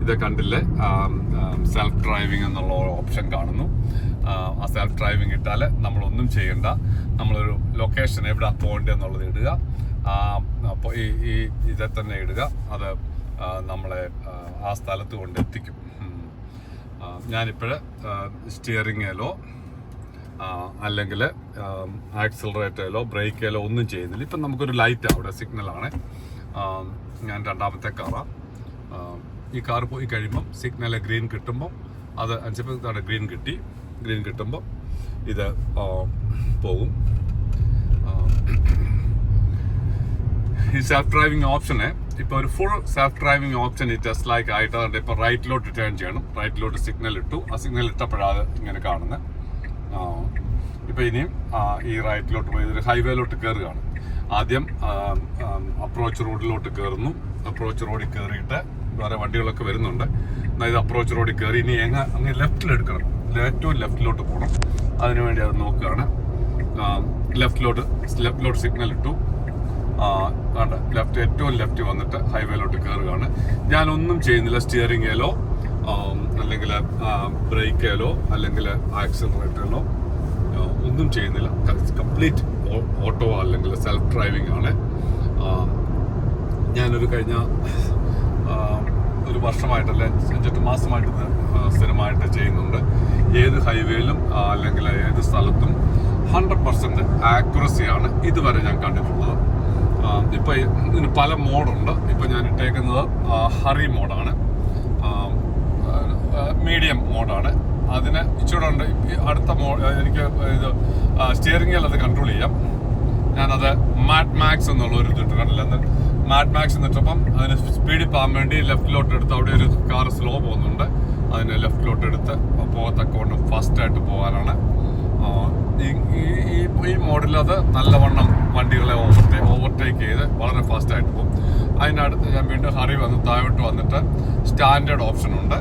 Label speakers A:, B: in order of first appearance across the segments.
A: ഇത് കണ്ടില്ലേ, self driving എന്നുള്ള ഓപ്ഷൻ കാണുന്നു. ആ സെൽഫ് ഡ്രൈവിംഗ് ഇട്ടാൽ നമ്മളൊന്നും ചെയ്യണ്ട. നമ്മളൊരു ലൊക്കേഷൻ എവിടെ പോകേണ്ടത് എന്നുള്ളത് ഇടുക. അപ്പോൾ ഈ ഇതെ തന്നെ ഇടുക. അത് നമ്മളെ ആ സ്ഥലത്ത് കൊണ്ടെത്തിക്കും. ഞാനിപ്പോൾ സ്റ്റിയറിങ്ങിലോ അല്ലെങ്കിൽ ആക്സിലറേറ്ററിലോ ബ്രേക്കിലോ ഒന്നും ചെയ്യുന്നില്ല. ഇപ്പം നമുക്കൊരു ലൈറ്റ് അവിടെ സിഗ്നലാണ്. ഞാൻ രണ്ടാമത്തെ കാറാണ്. ഈ കാർ പോയി കഴിയുമ്പം സിഗ്നൽ ഗ്രീൻ കിട്ടുമ്പം അത് അനുസരിച്ച് ഗ്രീൻ കിട്ടി. ഗ്രീൻ കിട്ടുമ്പോൾ ഇത് പോകും. ഈ സെൽഫ് ഡ്രൈവിംഗ് ഓപ്ഷന് ഇപ്പോൾ ഒരു ഫുൾ സെൽഫ് ഡ്രൈവിംഗ് ഓപ്ഷൻ ഈ ടെസ്ലയ്ക്ക് ആയിട്ട് ഇപ്പോൾ റൈറ്റിലോട്ട് ടേൺ ചെയ്യണം. റൈറ്റിലോട്ട് സിഗ്നൽ ഇട്ടു. ആ സിഗ്നൽ ഇട്ടപ്പോഴാണ് ഇങ്ങനെ കാണുന്നത്. ഇപ്പോൾ ഇനിയും ഈ റൈറ്റിലോട്ട് പോയി ഇതൊരു ഹൈവേയിലോട്ട് കയറുകയാണ്. ആദ്യം അപ്രോച്ച് റോഡിലോട്ട് കയറുന്നു. അപ്രോച്ച് റോഡിൽ കയറിയിട്ട് വേറെ വണ്ടികളൊക്കെ വരുന്നുണ്ട്. അതായത് അപ്രോച്ച് റോഡിൽ കയറി ഇനി അങ്ങ് ലെഫ്റ്റിലെടുക്കണം. ഏറ്റവും ലെഫ്റ്റിലോട്ട് പോകണം. അതിനുവേണ്ടി അത് നോക്കുകയാണ്. ലെഫ്റ്റിലോട്ട് സിഗ്നൽ ഇട്ടു. ഏറ്റവും ലെഫ്റ്റ് വന്നിട്ട് ഹൈവേയിലോട്ട് കയറുകയാണ്. ഞാനൊന്നും ചെയ്യുന്നില്ല. സ്റ്റിയറിംഗിലോ അല്ലെങ്കിൽ ബ്രേക്കിലോ അല്ലെങ്കിൽ ആക്സിലറേറ്ററിലോ ഒന്നും ചെയ്യുന്നില്ല. കംപ്ലീറ്റ് ഓട്ടോ അല്ലെങ്കിൽ സെൽഫ് ഡ്രൈവിംഗ് ആണ്. ഞാനൊരു കഴിഞ്ഞ ഒരു വർഷമായിട്ടല്ല 5-8 മാസമായിട്ട് സ്ഥിരമായിട്ട് ചെയ്യുന്നുണ്ട്. ഏത് ഹൈവേയിലും അല്ലെങ്കിൽ ഏത് സ്ഥലത്തും 100% ആക്യുറസിയാണ് ഇതുവരെ ഞാൻ കണ്ടിട്ടുള്ളത്. ഇപ്പം ഇതിന് പല മോഡുണ്ട്. ഇപ്പം ഞാൻ ഇട്ടേക്കുന്നത് ഹറി മോഡാണ്, മീഡിയം മോഡാണ്. അതിന് ഇച്ചിരി ഉണ്ട്. അടുത്ത എനിക്ക് ഇത് സ്റ്റിയറിംഗിൽ അത് കൺട്രോൾ ചെയ്യാം. ഞാനത് മാറ്റ് മാക്സ് എന്നുള്ളൊരു ഇതിട്ട് കണ്ടില്ല. മാറ്റ് മാക്സ് എന്നിട്ടപ്പം അതിന് സ്പീഡിൽ പോകാൻ വേണ്ടി ലെഫ്റ്റിലോട്ട് എടുത്ത് അവിടെ ഒരു കാർ സ്ലോ പോകുന്നുണ്ട്. അതിന് ലെഫ്റ്റിലോട്ട് എടുത്ത് പോകത്തക്കൊണ്ട് ഫാസ്റ്റായിട്ട് പോകാനാണ്. ഈ മോഡിൽ അത് നല്ലവണ്ണം വണ്ടികളെ ഓവർടേക്ക് ചെയ്ത് വളരെ ഫാസ്റ്റായിട്ട് പോകും. അതിനടുത്ത് ഞാൻ വീണ്ടും ഹറി വന്ന് താഴോട്ട് വന്നിട്ട് സ്റ്റാൻഡേർഡ് ഓപ്ഷൻ ഉണ്ട്.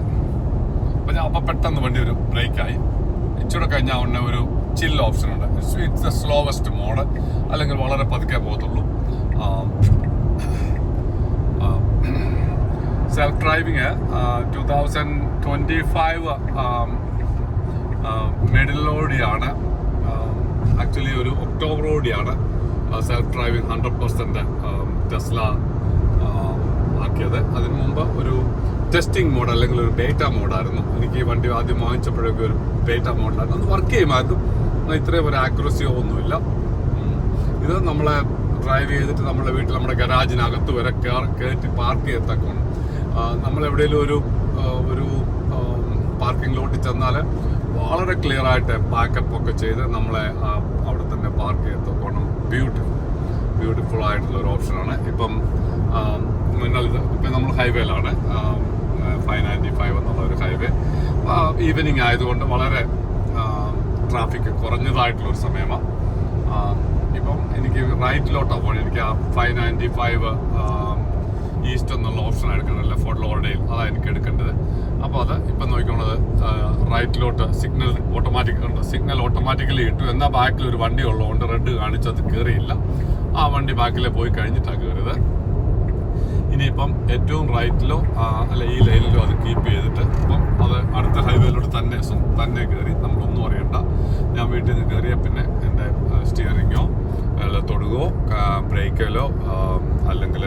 A: അപ്പം പെട്ടെന്ന് വണ്ടി ഒരു ബ്രേക്കായി. ഇച്ചിരി കഴിഞ്ഞാൽ ഉടനെ ഒരു ചിൽ ഓപ്ഷൻ ഉണ്ട്. ഇറ്റ്സ് ദ സ്ലോവസ്റ്റ് മോഡ്, അല്ലെങ്കിൽ വളരെ പതുക്കെ പോകത്തുള്ളൂ. സെൽഫ് ഡ്രൈവിങ് 2025 മിഡിലോടെയാണ്, ആക്ച്വലി ഒരു ഒക്ടോബറോടെയാണ് സെൽഫ് ഡ്രൈവിംഗ് 100% ടെസ്ല ആക്കിയത്. അതിനു മുമ്പ് ഒരു ടെസ്റ്റിംഗ് മോഡ് അല്ലെങ്കിൽ ഒരു ബേറ്റ മോഡായിരുന്നു. എനിക്ക് ഈ വണ്ടി ആദ്യം വാങ്ങിച്ചപ്പോഴൊക്കെ ഒരു ബേറ്റ മോഡായിരുന്നു. അത് വർക്ക് ചെയ്യുമായിരുന്നു. ഇത്രയും ഒരു ആക്യുറസിയോ ഒന്നുമില്ല. ഇത് നമ്മളെ ഡ്രൈവ് ചെയ്തിട്ട് നമ്മുടെ വീട്ടിൽ നമ്മുടെ ഗരാജിനകത്ത് വരെ കയറ്റി പാർക്ക് ചെയ്യത്തക്കണം. നമ്മളെവിടെയെങ്കിലും ഒരു പാർക്കിംഗ് ലോട്ടിൽ ചെന്നാൽ വളരെ ക്ലിയർ ആയിട്ട് ബാക്കപ്പ് ഒക്കെ ചെയ്ത് നമ്മളെ അവിടെ തന്നെ പാർക്ക് ചെയ്യത്തക്കണം. ബ്യൂട്ടിഫുൾ ആയിട്ടുള്ള ഒരു ഓപ്ഷനാണ്. ഇപ്പം ഇപ്പം നമ്മൾ ഹൈവേയിലാണ്, 595 എന്നുള്ള ഒരു ഹൈവേ. ഈവനിങ് ആയതുകൊണ്ട് വളരെ ട്രാഫിക് കുറഞ്ഞതായിട്ടുള്ളൊരു സമയമാണ്. ഇപ്പം എനിക്ക് റൈറ്റിലോട്ടാണ് പോകണം. എനിക്ക് ആ 595 ഈസ്റ്റ് എന്നുള്ള ഓപ്ഷൻ എടുക്കണം. ഫോർട്ട് ലോഡേൽ അതാണ് എനിക്ക് എടുക്കേണ്ടത്. അപ്പോൾ അത് ഇപ്പം നോക്കിക്കോണത് റൈറ്റിലോട്ട് സിഗ്നൽ ഓട്ടോമാറ്റിക്കലി ഇട്ടു. എന്നാൽ ബാക്കിൽ ഒരു വണ്ടി ഉള്ളതുകൊണ്ട് റെഡ് കാണിച്ചത് കയറിയില്ല. ആ വണ്ടി ബാക്കിൽ പോയി കഴിഞ്ഞിട്ടാണ് കയറിയത്. ഇനിയിപ്പം ഏറ്റവും റൈറ്റിലോ അല്ല ഈ ലൈനിലോ അത് കീപ്പ് ചെയ്തിട്ട് ഇപ്പം അത് അടുത്ത ഹൈവേയിലോട്ട് തന്നെ കയറി. നമ്മളൊന്നും അറിയണ്ട. ഞാൻ വീട്ടിൽ നിന്ന് കയറിയ പിന്നെ എൻ്റെ സ്റ്റിയറിങ്ങോ തൊടുകയോ ബ്രേക്കിലോ അല്ലെങ്കിൽ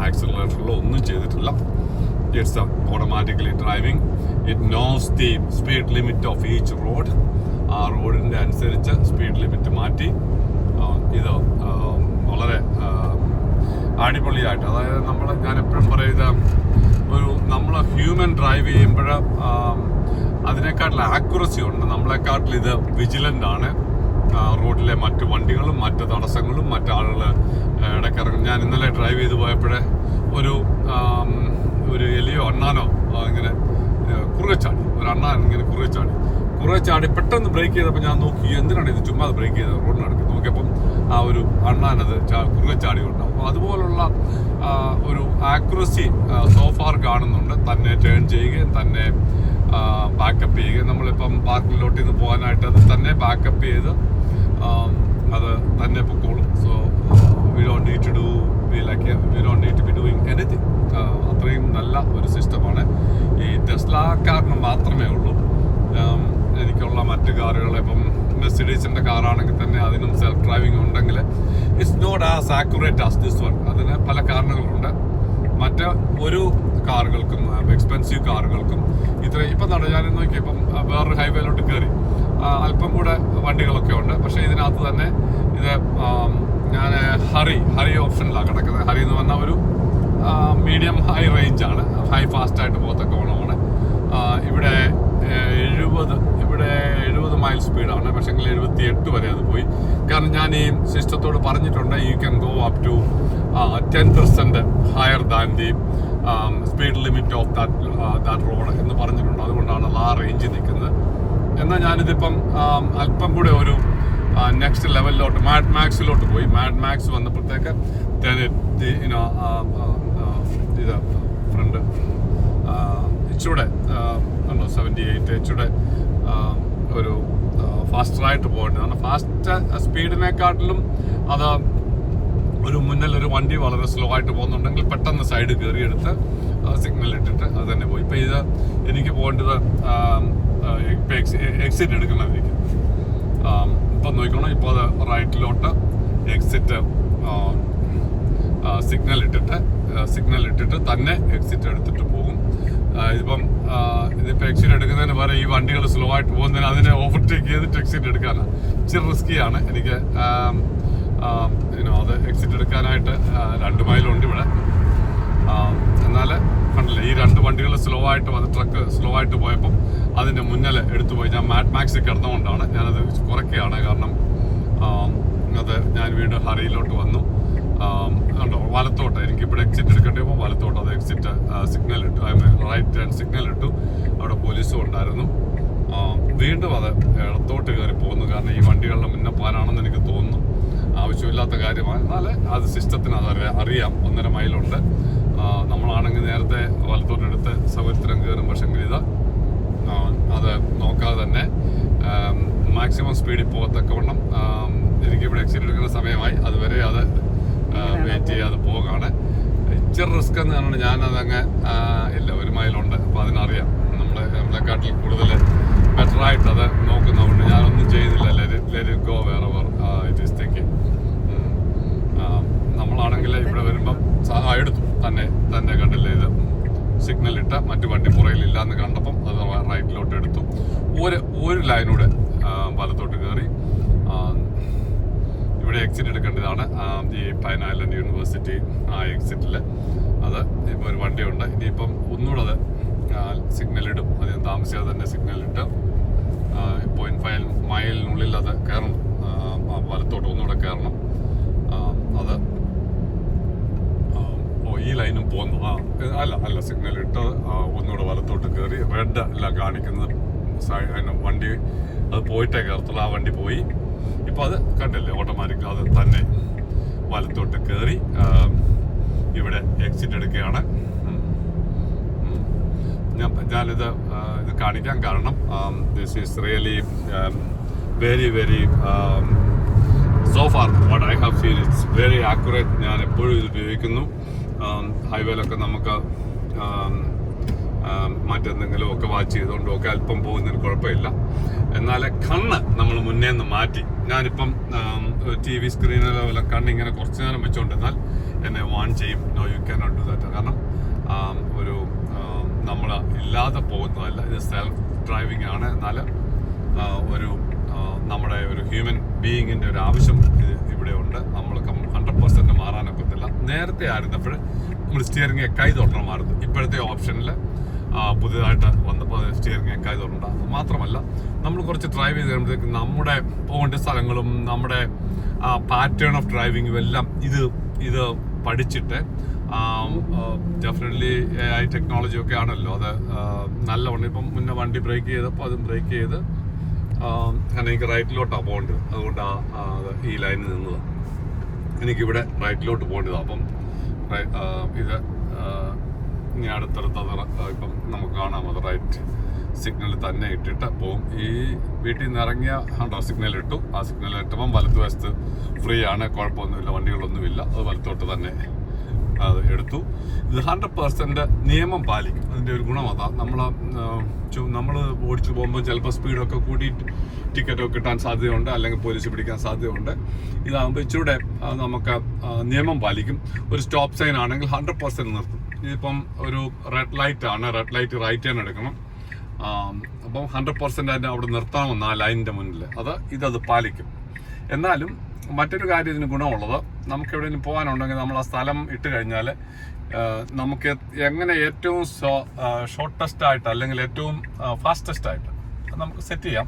A: ആക്സിലറേറ്ററിലോ ഒന്നും ചെയ്തിട്ടില്ല. It's automatically driving. It nose the speed limit of each road. ആ റോഡിൻ്റെ അനുസരിച്ച് സ്പീഡ് ലിമിറ്റ് മാറ്റി ഇത് വളരെ അടിപൊളിയായിട്ട്, അതായത് ഞാൻ എപ്പോഴും പറയുന്ന നമ്മൾ ഹ്യൂമൻ ഡ്രൈവ് ചെയ്യുമ്പോൾ അതിനെക്കാട്ടിൽ ആക്യുറസി ഉണ്ട്. നമ്മളെക്കാട്ടിൽ ഇത് വിജിലൻ്റ് ആണ്. റോഡിലെ മറ്റു വണ്ടികളും മറ്റ് തടസ്സങ്ങളും മറ്റാളുകൾ ഇടയ്ക്കിറങ്ങും. ഞാൻ ഇന്നലെ ഡ്രൈവ് ചെയ്ത് പോയപ്പോഴേ ഒരു എലിയോ അണ്ണാനോ ഇങ്ങനെ കുറുകച്ചാടി. ഒരു അണ്ണാൻ ഇങ്ങനെ കുറുകച്ചാടി പെട്ടെന്ന് ബ്രേക്ക് ചെയ്തപ്പോൾ ഞാൻ നോക്കി എന്തിനാണ് ഇത് ചുമ്മാ ബ്രേക്ക് ചെയ്തത് റോഡിനടുത്ത് നോക്കിയപ്പം ആ ഒരു അണ്ണാനത് കുറുകച്ചാടി ഉണ്ടാവും. അപ്പോൾ അതുപോലുള്ള ഒരു ആക്യുറസി സോഫാർ കാണുന്നുണ്ട്. തന്നെ ടേൺ ചെയ്യുകയും തന്നെ ബാക്കപ്പ് ചെയ്യുകയും. നമ്മളിപ്പം പാർക്കിലോട്ട് നിന്ന് പോകാനായിട്ട് അത് തന്നെ ബാക്കപ്പ് ചെയ്ത് അത് തന്നെ പൊക്കോളും. So we don't need to do be like we don't need to be doing anything. അത്രയും നല്ല ഒരു സിസ്റ്റമാണ്. ഈ ടെസ്ല കാറിന് മാത്രമേ ഉള്ളൂ. എനിക്കുള്ള മറ്റ് കാറുകൾ ഇപ്പം മെർസിഡീസിൻ്റെ കാറാണെങ്കിൽ തന്നെ അതിനും സെൽഫ് ഡ്രൈവിംഗ് ഉണ്ടെങ്കിൽ it's not as accurate as this one. അതിന് പല കാരണങ്ങളുണ്ട്. മറ്റ് ഒരു കാറുകൾക്കും എക്സ്പെൻസീവ് കാറുകൾക്കും ഇപ്പം ഞാൻ നോക്കിയപ്പം വേറൊരു ഹൈവേയിലോട്ട് കയറി അല്പം കൂടെ വണ്ടികളൊക്കെ ഉണ്ട്. പക്ഷേ ഇതിനകത്ത് തന്നെ ഇത് ഞാൻ ഹറി ഓപ്ഷനിലാണ് കിടക്കുന്നത്. ഹറി എന്ന് പറഞ്ഞാൽ ഒരു മീഡിയം ഹൈ റേഞ്ചാണ്, ഹൈ ഫാസ്റ്റായിട്ട് പോകത്തൊക്കെ വേണമാണ്. ഇവിടെ 70 മൈൽ സ്പീഡാണ്. പക്ഷേ 78 വരെ അത് പോയി. കാരണം ഞാൻ ഈ സിസ്റ്റത്തോട് പറഞ്ഞിട്ടുണ്ട് you can go up to 10% higher than the speed limit of that road എന്ന് പറഞ്ഞിട്ടുണ്ട്. അതുകൊണ്ടാണ് ആ റേഞ്ചിൽ നിൽക്കുന്നത്. എന്നാൽ ഞാനിതിപ്പം അല്പം കൂടെ ഒരു നെക്സ്റ്റ് ലെവലിലോട്ട് മാഡ് മാക്സിലോട്ട് പോയി. മാഡ് മാക്സ് വന്നപ്പോഴത്തേക്ക് ഇത് ഫ്രണ്ട് ഇച്ചിലൂടെ 78 ഇച്ചിലൂടെ ഒരു ഫാസ്റ്ററായിട്ട് പോകേണ്ടത്. കാരണം ഫാസ്റ്റ് സ്പീഡിനെക്കാട്ടിലും അത് ഒരു മുന്നിലൊരു വണ്ടി വളരെ സ്ലോ ആയിട്ട് പോകുന്നുണ്ടെങ്കിൽ പെട്ടെന്ന് സൈഡ് കയറിയെടുത്ത് സിഗ്നൽ ഇട്ടിട്ട് അത് തന്നെ പോയി. ഇപ്പം ഇത് എനിക്ക് പോകേണ്ടത് എക്സിറ്റ് എടുക്കണം. എനിക്ക് ഇപ്പം നോക്കണം. ഇപ്പോൾ അത് റൈറ്റിലോട്ട് എക്സിറ്റ് സിഗ്നൽ ഇട്ടിട്ട് തന്നെ എക്സിറ്റ് എടുത്തിട്ട് പോകും. ഇതിപ്പം എക്സിറ്റ് എടുക്കുന്നതിന് പകരം ഈ വണ്ടികൾ സ്ലോ ആയിട്ട് പോകുന്നതിന് അതിനെ ഓവർടേക്ക് ചെയ്തിട്ട് എക്സിറ്റ് എടുക്കാനാണ് ഇച്ചിരി റിസ്ക്കിയാണ് എനിക്ക്. അത് എക്സിറ്റ് എടുക്കാനായിട്ട് 2 മൈലുണ്ട് ഇവിടെ. എന്നാൽ കണ്ടില്ല, ഈ 2 വണ്ടികൾ സ്ലോ ആയിട്ട് ട്രക്ക് സ്ലോ ആയിട്ട് പോയപ്പം അതിൻ്റെ മുന്നിൽ എടുത്തു പോയി. ഞാൻ മാഡ് മാക്സിൽ കിടന്നുകൊണ്ടാണ് ഞാനത് കുറയ്ക്കുകയാണ്. കാരണം അത് ഞാൻ വീണ്ടും ഹറിയിലോട്ട് വന്നു. കണ്ടോ, വലത്തോട്ട് എനിക്കിവിടെ എക്സിറ്റ് എടുക്കേണ്ടപ്പോൾ വലത്തോട്ട് അത് എക്സിറ്റ് സിഗ്നൽ ഇട്ടു. റൈറ്റ് ഹാൻഡ് സിഗ്നൽ ഇട്ടു. അവിടെ പോലീസും ഉണ്ടായിരുന്നു. വീണ്ടും അത് ഇടത്തോട്ട് കയറി പോകുന്നു. കാരണം ഈ വണ്ടികളുടെ മുന്നപ്പാനാണെന്ന് എനിക്ക് തോന്നുന്നു. ആവശ്യമില്ലാത്ത കാര്യമാണ്. എന്നാൽ അത് സിസ്റ്റത്തിന് അത് അറിയാം. 1.5 മൈലുണ്ട്. നമ്മളാണെങ്കിൽ നേരത്തെ വലത്തോട്ടെടുത്ത് സൗകര്യത്തിനും കയറും. പക്ഷെങ്കിൽ ഇത് അത് നോക്കാതെ തന്നെ മാക്സിമം സ്പീഡിൽ പോകത്തക്കവണ്ണം എനിക്കിവിടെ എക്സിറ്റ് എടുക്കുന്ന സമയമായി. അതുവരെ അത് വെയിറ്റ് ചെയ്യാതെ പോകാണ്. ഇച്ചിരി റിസ്ക് എന്ന് പറഞ്ഞാൽ ഞാനതങ്ങ് ഇല്ല, 1 മൈലുണ്ട്. അപ്പോൾ അതിനറിയാം നമ്മളെക്കാട്ടിൽ കൂടുതൽ ബെറ്ററായിട്ട് അത് നോക്കുന്നതുകൊണ്ട് ഞാനൊന്നും ചെയ്യുന്നില്ല. Let it go wherever it is thinking. നമ്മളാണെങ്കിൽ ഇവിടെ വരുമ്പം എടുത്തു തന്നെ കണ്ടില്ലേ, ഇത് സിഗ്നൽ ഇട്ട മറ്റു വണ്ടി പുറയിലില്ല എന്ന് കണ്ടപ്പം അത് റൈറ്റിലോട്ട് എടുത്തു. ഒരു ലൈനൂടെ വലത്തോട്ട് കയറി ഇവിടെ എക്സിറ്റ് എടുക്കേണ്ടതാണ്. ഈ പൈൻ ഐലൻഡ് യൂണിവേഴ്സിറ്റി ആ എക്സിറ്റിൽ അത് ഇപ്പോൾ ഒരു വണ്ടിയുണ്ട്. ഇനിയിപ്പം ഒന്നുകൂടെ അത് സിഗ്നൽ ഇടും. അധികം താമസിയാതെ തന്നെ സിഗ്നൽ ഇട്ട് 0.5 മൈലിനുള്ളിൽ അത് കയറണം. വലത്തോട്ട് ഒന്നുകൂടെ കയറണം. അത് ഈ ലൈനും പോന്നു. അല്ല സിഗ്നൽ ഇട്ട് ഒന്നുകൂടെ വലത്തോട്ട് കയറി റെഡ് അല്ല കാണിക്കുന്നത് വണ്ടി അത് പോയിട്ടേ കയറത്തുള്ളൂ. ആ വണ്ടി പോയി. ഇപ്പോൾ അത് കണ്ടില്ലേ, ഓട്ടോമാറ്റിക് അത് തന്നെ വലത്തോട്ട് കയറി ഇവിടെ എക്സിറ്റ് എടുക്കുകയാണ്. ഞാനിത് കാണിക്കാൻ കാരണം this is really very very so far what I have seen it's very accurate. ഞാൻ എപ്പോഴും ഇത് ഉപയോഗിക്കുന്നു. ഹൈവേയിലൊക്കെ നമുക്ക് മറ്റെന്തെങ്കിലും ഒക്കെ വാച്ച് ചെയ്തുകൊണ്ടും ഒക്കെ അല്പം പോകുന്നതിന് കുഴപ്പമില്ല. എന്നാൽ കണ്ണ് നമ്മൾ മുന്നേ നിന്ന് മാറ്റി. ഞാനിപ്പം TV സ്ക്രീനിലോ വല്ല കണ്ണിങ്ങനെ കുറച്ച് നേരം വെച്ചുകൊണ്ടിരുന്നാൽ എന്നെ വാൺ ചെയ്യും. No you can not do that. കാരണം ഒരു നമ്മൾ ഇല്ലാതെ പോകുന്നതല്ല, ഇത് സെൽഫ് ഡ്രൈവിംഗ് ആണ്. എന്നാൽ ഒരു നമ്മുടെ ഒരു ഹ്യൂമൻ ബീയിങ്ങിൻ്റെ ഒരു ആവശ്യം ഇവിടെ ഉണ്ട്. നമ്മൾ 100% മാറാനൊക്കത്തില്ല. നേരത്തെ ആയിരുന്നപ്പോൾ നമ്മൾ സ്റ്റിയറിംഗ് കൈ തൊട്ടണമായിരുന്നു. ഇപ്പോഴത്തെ ഓപ്ഷനിൽ പുതിയതായിട്ട് വന്നപ്പോൾ സ്റ്റിയറിംഗ് കൈ തൊടണ്ട. മാത്രമല്ല നമ്മൾ കുറച്ച് ഡ്രൈവ് ചെയ്ത് കഴിയുമ്പോഴത്തേക്ക് നമ്മുടെ പോകേണ്ട സ്ഥലങ്ങളും നമ്മുടെ പാറ്റേൺ ഓഫ് ഡ്രൈവിങ്ങും എല്ലാം ഇത് പഠിച്ചിട്ട് ഡെഫിനറ്റ്ലി AI ടെക്നോളജി ഒക്കെ ആണല്ലോ. അത് നല്ലവണ്ണം ഇപ്പം മുന്നേ വണ്ടി ബ്രേക്ക് ചെയ്തപ്പോൾ അതും ബ്രേക്ക് ചെയ്ത് കാരണം എനിക്ക് റൈറ്റിലോട്ടാണ് പോകേണ്ടത്. അതുകൊണ്ടാണ് ഈ ലൈനിൽ നിന്നത്. എനിക്കിവിടെ റൈറ്റിലോട്ട് പോകേണ്ടതാണ്. അപ്പം ഇത് ഇനി അടുത്തടുത്തത് ഇപ്പം നമുക്ക് കാണാം. അത് റൈറ്റ് സിഗ്നൽ തന്നെ ഇട്ടിട്ട് പോകും. ഈ വീട്ടിൽ നിന്ന് ഇറങ്ങിയ സിഗ്നൽ ഇട്ടു. ആ സിഗ്നൽ ഇട്ടപ്പം വലത്തുവശത്ത് ഫ്രീ ആണ്, കുഴപ്പമൊന്നുമില്ല, വണ്ടികളൊന്നുമില്ല. അത് വലത്തോട്ട് തന്നെ അത് എടുത്തു. ഇത് 100% നിയമം പാലിക്കും. അതിൻ്റെ ഒരു ഗുണം അതാ. നമ്മൾ ഓടിച്ചു പോകുമ്പോൾ ചിലപ്പോൾ സ്പീഡൊക്കെ കൂടി ടിക്കറ്റൊക്കെ കിട്ടാൻ സാധ്യതയുണ്ട്, അല്ലെങ്കിൽ പോലീസ് പിടിക്കാൻ സാധ്യതയുണ്ട്. ഇതാകുമ്പോൾ ഇച്ചിരൂടെ നമുക്ക് നിയമം പാലിക്കും. ഒരു സ്റ്റോപ്പ് സൈൻ ആണെങ്കിൽ 100% നിർത്തും. ഇതിപ്പം ഒരു റെഡ് ലൈറ്റ് ആണ്, റെഡ് ലൈറ്റ് റൈറ്റ് ഹാൻഡ് എടുക്കണം. അപ്പം 100% അതിൻ്റെ അവിടെ നിർത്തണമെന്ന് ആ ലൈനിൻ്റെ മുന്നിൽ ഇതത് പാലിക്കും. എന്നാലും മറ്റൊരു കാര്യം ഇതിന് ഗുണമുള്ളത്, നമുക്ക് എവിടെയെങ്കിലും പോകാനുണ്ടെങ്കിൽ നമ്മൾ ആ സ്ഥലം ഇട്ട് കഴിഞ്ഞാൽ നമുക്ക് എങ്ങനെ ഏറ്റവും ഷോർട്ടസ്റ്റ് ആയിട്ട് അല്ലെങ്കിൽ ഏറ്റവും ഫാസ്റ്റസ്റ്റ് ആയിട്ട് നമുക്ക് സെറ്റ് ചെയ്യാം.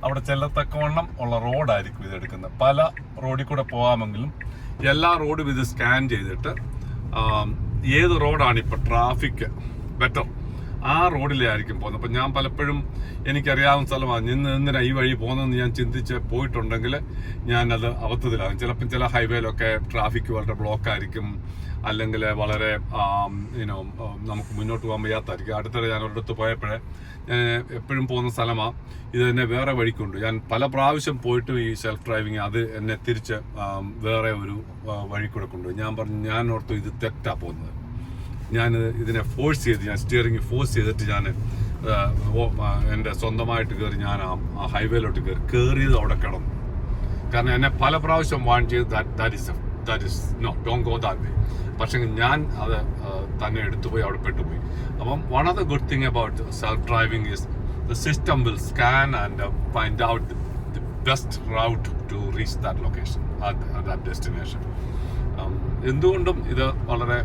A: അവിടെ ചെല്ലത്തക്കവണ്ണം ഉള്ള റോഡായിരിക്കും ഇതെടുക്കുന്നത്. പല റോഡിൽ കൂടെ പോകാമെങ്കിലും എല്ലാ റോഡും ഇത് സ്കാൻ ചെയ്തിട്ട് ഏത് റോഡാണ് ഇപ്പോൾ ട്രാഫിക് ബെറ്റർ ആ റോഡിലേ ആയിരിക്കും പോകുന്നത്. അപ്പം ഞാൻ പലപ്പോഴും എനിക്കറിയാവുന്ന സ്ഥലമാണ്, എന്തിനാ ഈ വഴി പോകുന്നതെന്ന് ഞാൻ ചിന്തിച്ച് പോയിട്ടുണ്ടെങ്കിൽ ഞാനത് അബദ്ധത്തിലാകും. ചിലപ്പം ചില ഹൈവേയിലൊക്കെ ട്രാഫിക് വളരെ ബ്ലോക്കായിരിക്കും, അല്ലെങ്കിൽ വളരെ നമുക്ക് മുന്നോട്ട് പോകാൻ വയ്യാത്തായിരിക്കും. അടുത്തിടെ ഞാൻ ഒരിടത്ത് പോയപ്പോഴേ ഞാൻ എപ്പോഴും പോകുന്ന സ്ഥലമാണ്, ഇത് തന്നെ വേറെ വഴിക്കുണ്ട്. ഞാൻ പല പ്രാവശ്യം പോയിട്ട് ഈ സെൽഫ് ഡ്രൈവിങ് അത് എന്നെ തിരിച്ച് വേറെ ഒരു വഴി കൂടെ കൊണ്ടുപോയി. ഞാൻ പറഞ്ഞു, ഞാൻ ഓർത്തു ഇത് തെറ്റാണ് പോകുന്നത്. ഞാൻ ഇതിനെ ഫോഴ്സ് ചെയ്ത്, ഞാൻ സ്റ്റിയറിംഗ് ഫോഴ്സ് ചെയ്തിട്ട് ഞാൻ എൻ്റെ സ്വന്തമായിട്ട് കയറി ഞാൻ ആ ഹൈവേയിലോട്ട് കയറിയത് അവിടെ കിടന്നു. കാരണം എന്നെ പല പ്രാവശ്യം വാൺ ചെയ്ത് that is no, don't go that way. പക്ഷേ ഞാൻ അത് തന്നെ എടുത്തുപോയി, അവിടെ പെട്ടുപോയി. അപ്പം one of the good thing about self driving is the system will scan and find out the best route to reach that location, that destination. എന്തുകൊണ്ടും ഇത് വളരെ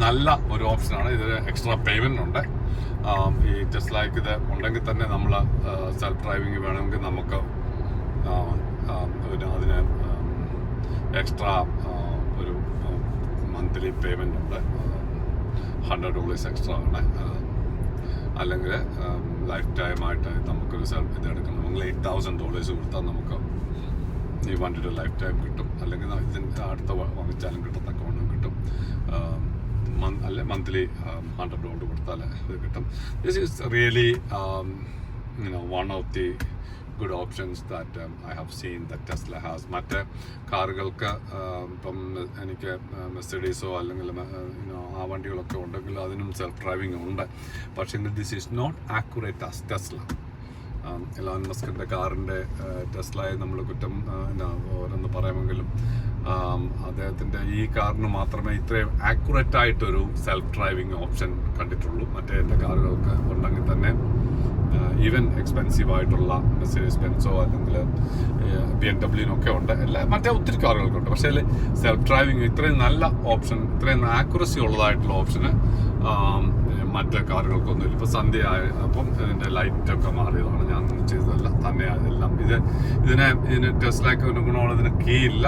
A: നല്ല ഒരു ഓപ്ഷനാണ്. ഇതിന് എക്സ്ട്രാ പേയ്മെൻ്റ് ഉണ്ട്. ഈ ടെസ്ലയ്ക്ക് ഇത് ഉണ്ടെങ്കിൽ തന്നെ നമ്മൾ സെൽഫ് ഡ്രൈവിംഗ് വേണമെങ്കിൽ നമുക്ക് അതിന് എക്സ്ട്രാ ഒരു മന്ത്ലി പേയ്മെൻ്റ് ഉണ്ട്. $100 എക്സ്ട്രാ ആണ്. അല്ലെങ്കിൽ ലൈഫ് ടൈമായിട്ട് നമുക്കൊരു ഇതെടുക്കണം. നമ്മൾ $8,000 കൊടുത്താൽ നമുക്ക് ഈ വണ്ടിയുടെ ലൈഫ് ടൈം കിട്ടും. അല്ലെങ്കിൽ ഇതിൻ്റെ അടുത്ത വാങ്ങിച്ചാലും കിട്ടത്തക്ക വണ്ണം കിട്ടും. അല്ലെ മന്ത്ലി $100 കൊടുത്താൽ ഇത് കിട്ടും. This is really one of the good options that I have seen that Tesla has. മറ്റ് കാറുകൾക്ക് ഇപ്പം എനിക്ക് മെർസിഡീസോ അല്ലെങ്കിൽ ആ വണ്ടികളൊക്കെ ഉണ്ടെങ്കിൽ അതിനും സെൽഫ് ഡ്രൈവിംഗ് ഉണ്ട്. പക്ഷേ this is not accurate as Tesla. Elon മസ്കിൻ്റെ കാറിൻ്റെ ടെസ്ലയെ നമ്മൾ കുറ്റം ഓരോന്ന് പറയുമെങ്കിലും അദ്ദേഹത്തിൻ്റെ ഈ കാറിന് മാത്രമേ ഇത്രയും ആക്യുറേറ്റ് ആയിട്ടൊരു സെൽഫ് ഡ്രൈവിംഗ് ഓപ്ഷൻ കണ്ടിട്ടുള്ളൂ. മറ്റേ എൻ്റെ കാറുകൾക്ക് ഉണ്ടെങ്കിൽ തന്നെ ഈവൻ എക്സ്പെൻസീവ് ആയിട്ടുള്ള മെർസിഡീസ് ബെൻസോ അല്ലെങ്കിൽ BMW ഉണ്ട്, മറ്റേ ഒത്തിരി കാറുകൾക്കുണ്ട്. പക്ഷേ സെൽഫ് ഡ്രൈവിംഗ് ഇത്രയും നല്ല ഓപ്ഷൻ, ഇത്രയും ആക്യുറസി ഉള്ളതായിട്ടുള്ള ഓപ്ഷന് മറ്റേ കാറുകൾക്കൊന്നുമില്ല. ഇപ്പോൾ സന്ധ്യ അപ്പം ഇതിൻ്റെ ലൈറ്റൊക്കെ മാറിയതാണ്, ഞാൻ ചെയ്തതല്ല, തന്നെയാതെല്ലാം. ഇതിന് ടെസ്ലയ്ക്ക് ഒരു ഗുണമുള്ള ഇതിന് കീ ഇല്ല,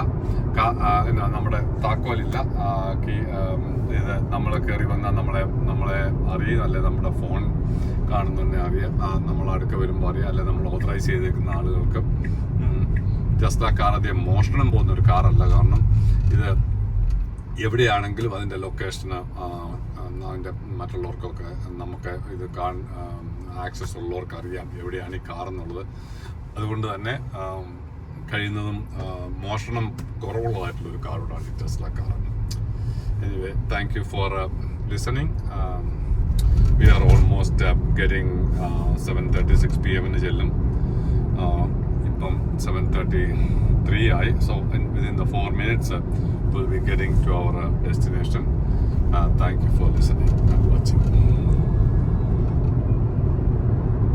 A: നമ്മുടെ താക്കോലില്ല. കീ ഇത് നമ്മൾ കയറി വന്നാൽ നമ്മളെ അറിയും, അല്ലെ നമ്മുടെ ഫോൺ കാണുന്നതന്നെ അറിയാം, നമ്മൾ അടുക്ക വരുമ്പോൾ അറിയാം, അല്ലെ നമ്മൾ ഓതറൈസ് ചെയ്തേക്കുന്ന ആളുകൾക്ക്. ടെസ്ല കാർ അധികം മോഷണം പോകുന്ന ഒരു കാറല്ല. കാരണം ഇത് എവിടെയാണെങ്കിലും അതിൻ്റെ ലൊക്കേഷന് അതിൻ്റെ മറ്റുള്ളവർക്കൊക്കെ നമുക്ക് ഇത് ആക്സസ് ഉള്ളവർക്ക് അറിയാം എവിടെയാണ് ഈ കാർ എന്നുള്ളത്. അതുകൊണ്ട് തന്നെ കഴിയുന്നതും മോഷണം കുറവുള്ളതായിട്ടുള്ളൊരു കാറോടാണ് ഈ ടെസ്ല കാറാണ്. Anyway, thank you for listening. We are almost getting 7:36 PM ചെല്ലും. ഇപ്പം 7:33 ആയി. So within the 4 minutes we'll be getting to our destination. Thank you for listening and watching.